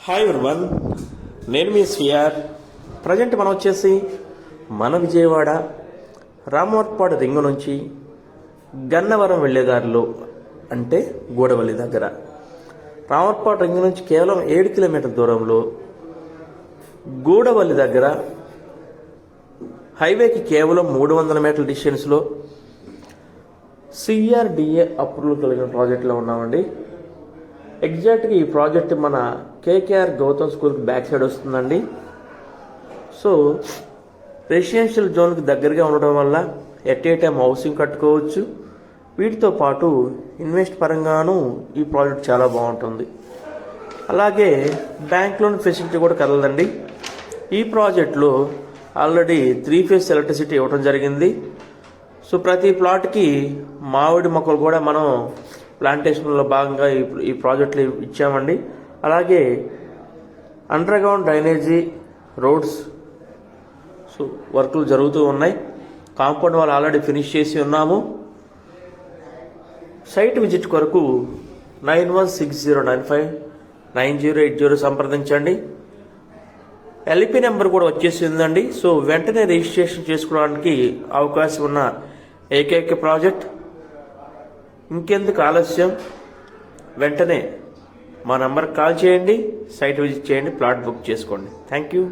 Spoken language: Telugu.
హాయ్ ఎవరివన్, నేను మీ సిఆర్. ప్రజెంట్ మనం వచ్చేసి మన విజయవాడ రామవరపాడు రింగు నుంచి గన్నవరం వెళ్ళే దారిలో, అంటే గూడవల్లి దగ్గర, రామవరపాడు రింగు నుంచి కేవలం 7 కిలోమీటర్ల దూరంలో గూడవల్లి దగ్గర హైవేకి కేవలం 300 మీటర్ల డిస్టెన్స్లో సిఆర్డిఏ అప్రూవల్ కలిగిన ప్రాజెక్ట్లో ఉన్నామండి. ఎగ్జాక్ట్గా ఈ ప్రాజెక్ట్ మన కేకేఆర్ గౌతమ్ స్కూల్కి బ్యాక్ సైడ్ వస్తుందండి. సో రెసిడెన్షియల్ జోన్కి దగ్గరగా ఉండడం వల్ల ఎట్ ఏ టైం హౌసింగ్ కట్టుకోవచ్చు. వీటితో పాటు ఇన్వెస్ట్ పరంగాను ఈ ప్రాజెక్ట్ చాలా బాగుంటుంది. అలాగే బ్యాంక్ లోన్ ఫెసిలిటీ కూడా కలదండి. ఈ ప్రాజెక్ట్లో ఆల్రెడీ 3 ఫేజ్ ఎలక్ట్రిసిటీ ఇవ్వడం జరిగింది. సో ప్రతి ప్లాట్కి మామిడి మొక్కలు కూడా మనం ప్లాంటేషన్లో భాగంగా ఈ ప్రాజెక్టులు ఇచ్చామండి. అలాగే under ground drainage, roads so వర్కులు జరుగుతూ ఉన్నాయి. కాంపౌండ్ వాళ్ళు ఆల్రెడీ ఫినిష్ చేసి ఉన్నాము. సైట్ విజిట్ కొరకు 9160959080 సంప్రదించండి. ఎల్పి నెంబర్ కూడా వచ్చేసి ఉందండి. సో వెంటనే రిజిస్ట్రేషన్ చేసుకోవడానికి అవకాశం ఉన్న ఏకైక ప్రాజెక్ట్. ఇంకెందుకు ఆలస్యం, వెంటనే మా నంబర్కి కాల్ చేయండి, సైట్ విజిట్ చేయండి, ప్లాట్ బుక్ చేసుకోండి. Thank you.